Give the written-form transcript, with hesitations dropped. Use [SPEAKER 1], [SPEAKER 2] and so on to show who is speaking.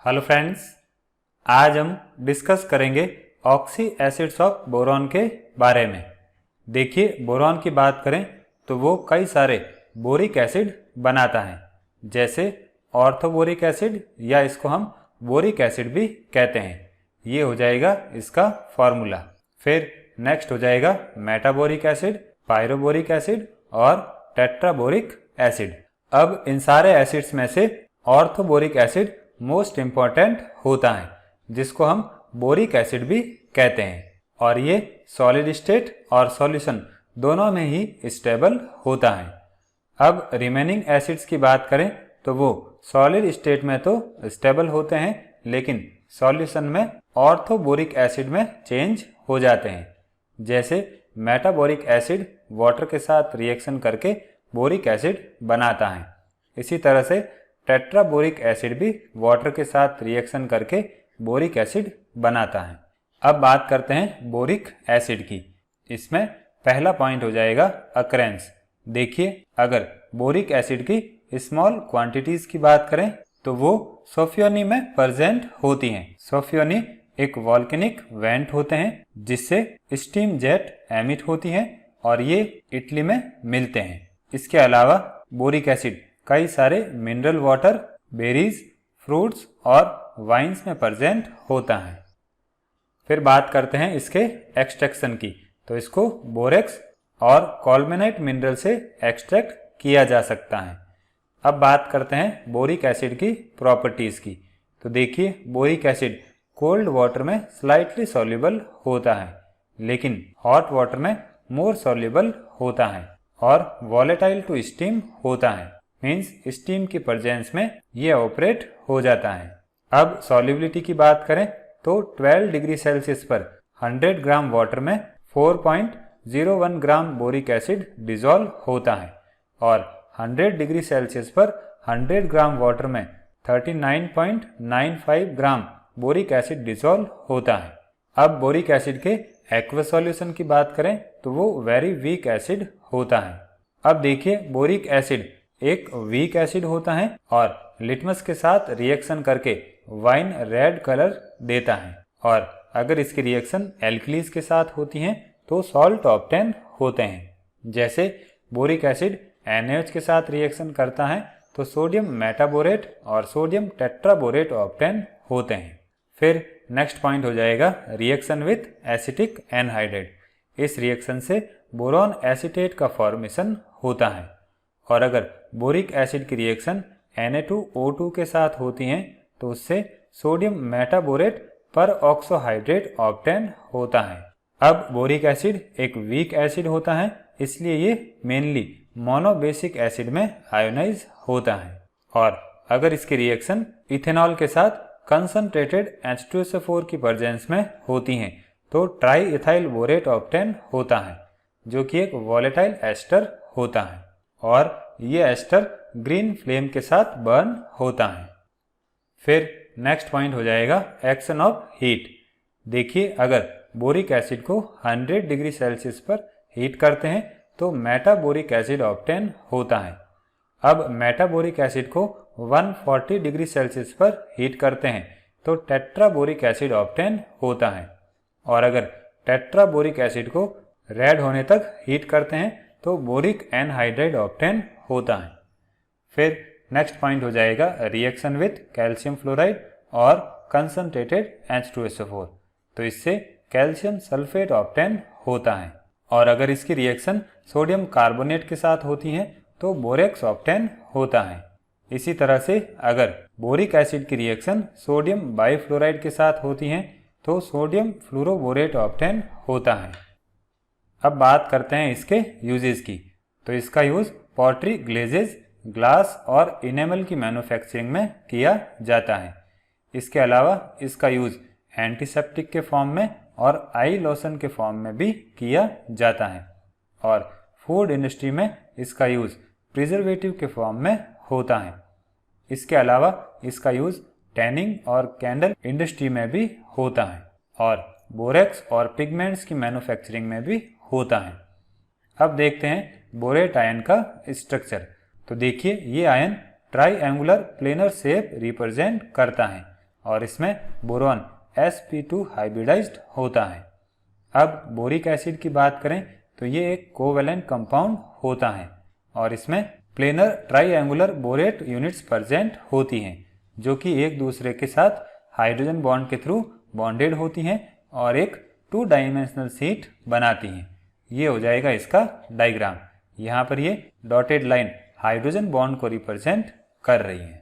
[SPEAKER 1] Hello friends, आज हम discuss करेंगे ऑक्सी एसिड्स ऑफ बोरॉन के बारे में। देखिए, बोरॉन की बात करें तो वो कई सारे बोरिक एसिड बनाता है, जैसे ऑर्थोबोरिक एसिड या इसको हम बोरिक एसिड भी कहते हैं। ये हो जाएगा इसका फॉर्मूला। फिर नेक्स्ट हो जाएगा मेटाबोरिक एसिड, पायरोबोरिक एसिड और टेट्राबोरिक एसिड। अब इन सारे एसिड्स में से ऑर्थोबोरिक एसिड मोस्ट इम्पॉर्टेंट होता है, जिसको हम बोरिक एसिड भी कहते हैं, और ये सॉलिड स्टेट और सॉल्यूशन दोनों में ही स्टेबल होता है। अब रिमेनिंग एसिड्स की बात करें तो वो सॉलिड स्टेट में तो स्टेबल होते हैं, लेकिन सॉल्यूशन में ऑर्थोबोरिक एसिड में चेंज हो जाते हैं। जैसे मेटाबोरिक एसिड वाटर के साथ रिएक्शन करके बोरिक एसिड बनाता है, इसी तरह से टेट्राबोरिक एसिड भी वाटर के साथ रिएक्शन करके बोरिक एसिड बनाता है। अब बात करते हैं बोरिक एसिड की। इसमें पहला पॉइंट हो जाएगा अकरेंस। देखिए, अगर बोरिक एसिड की स्मॉल क्वांटिटीज की बात करें तो वो सोफियोनी में प्रेजेंट होती हैं। सोफियोनी एक वॉल्केनिक वेंट होते हैं जिससे स्टीम जेट एमिट होती हैं, और ये इटली में मिलते हैं। इसके अलावा बोरिक एसिड कई सारे मिनरल वाटर, बेरीज, फ्रूट्स और वाइन्स में प्रेजेंट होता है। फिर बात करते हैं इसके एक्सट्रैक्शन की, तो इसको बोरेक्स और कॉल्मेनाइट मिनरल से एक्सट्रैक्ट किया जा सकता है। अब बात करते हैं बोरिक एसिड की प्रॉपर्टीज की। तो देखिए, बोरिक एसिड कोल्ड वाटर में स्लाइटली सॉल्युबल होता है, लेकिन हॉट वाटर में मोर सॉल्युबल होता है और वॉलेटाइल टू स्टीम होता है। मीन्स स्टीम की प्रेजेंस में ये ऑपरेट हो जाता है। अब सॉल्युबिलिटी की बात करें तो 12 डिग्री सेल्सियस पर 100 ग्राम वाटर में 4.01 ग्राम बोरिक एसिड डिजोल्व होता है, और 100 डिग्री सेल्सियस पर 100 ग्राम वाटर में 39.95 ग्राम बोरिक एसिड डिजोल्व होता है। अब बोरिक एसिड के एक्वस सॉल्यूशन की बात करें तो वो वेरी वीक एसिड होता है। अब देखिए, बोरिक एसिड एक वीक एसिड होता है और लिटमस के साथ रिएक्शन करके वाइन रेड कलर देता है, और अगर इसकी रिएक्शन एल्कलीज के साथ होती हैं तो सॉल्ट ऑब्टेन होते हैं। जैसे बोरिक एसिड NaOH के साथ रिएक्शन करता है तो सोडियम मेटाबोरेट और सोडियम टेट्राबोरेट ऑब्टेन होते हैं। फिर नेक्स्ट पॉइंट हो जाएगा रिएक्शन विथ एसिटिक एनहाइड्राइड। इस रिएक्शन से बोरॉन एसीटेट का फॉर्मेशन होता है, और अगर बोरिक एसिड की रिएक्शन Na2O2 के साथ होती हैं तो उससे सोडियम मेटाबोरेट पर ऑक्सोहाइड्रेट ऑब्टेन होता है। अब बोरिक एसिड एक वीक एसिड होता है, इसलिए ये मेनली मोनोबेसिक एसिड में आयोनाइज होता है, और अगर इसकी रिएक्शन इथेनॉल के साथ कंसंट्रेटेड H2SO4 की प्रेजेंस में होती हैं तो ट्राई इथाइल बोरेट ऑब्टेन होता है, जो कि एक वॉलेटाइल एस्टर होता है, और ये एस्टर ग्रीन फ्लेम के साथ बर्न होता है। फिर नेक्स्ट पॉइंट हो जाएगा एक्शन ऑफ हीट। देखिए, अगर बोरिक एसिड को 100 डिग्री सेल्सियस पर हीट करते हैं तो मेटाबोरिक एसिड ऑब्टेन होता है। अब मेटाबोरिक एसिड को 140 डिग्री सेल्सियस पर हीट करते हैं तो टेट्राबोरिक एसिड ऑब्टेन होता है, और अगर टेट्राबोरिक एसिड को रेड होने तक हीट करते हैं तो बोरिक एनहाइड्राइड ऑब्टेन होता है। फिर नेक्स्ट पॉइंट हो जाएगा रिएक्शन विथ कैल्शियम फ्लोराइड और कंसंट्रेटेड H2SO4। तो इससे कैल्शियम सल्फेट ऑब्टेन होता है, और अगर इसकी रिएक्शन सोडियम कार्बोनेट के साथ होती है तो बोरेक्स ऑब्टेन होता है। इसी तरह से अगर बोरिक एसिड की रिएक्शन सोडियम बाइफ्लोराइड के साथ होती है तो सोडियम फ्लोरोबोरेट ऑब्टेन होता है। अब बात करते हैं इसके यूजेस की। तो इसका यूज पॉटरी, ग्लेजेस, ग्लास और इनेमल की मैन्युफैक्चरिंग में किया जाता है। इसके अलावा इसका यूज एंटीसेप्टिक के फॉर्म में और आई लोशन के फॉर्म में भी किया जाता है, और फूड इंडस्ट्री में इसका यूज प्रिजर्वेटिव के फॉर्म में होता है। इसके अलावा इसका यूज टैनिंग और कैंडल इंडस्ट्री में भी होता है, और बोरेक्स और पिगमेंट्स की मैन्युफैक्चरिंग में भी होता है। अब देखते हैं बोरेट आयन का स्ट्रक्चर। तो देखिए, ये ion triangular planar shape represent करता है, और इसमें बोरॉन sp2 हाइब्रिडाइज्ड होता है। अब बोरिक एसिड की बात करें तो ये एक कोवैलेंट कंपाउंड होता है और इसमें planar triangular borate units present होती हैं जो कि एक दूसरे के साथ हाइड्रोजन बॉन्ड के थ्रू बॉन्डेड होती हैं और एक 2 डायमेंशनल शीट बनाती हैं। ये हो जाएगा इसका डायग्राम। यहाँ पर ये डॉटेड लाइन हाइड्रोजन बॉन्ड को रिप्रेजेंट कर रही है।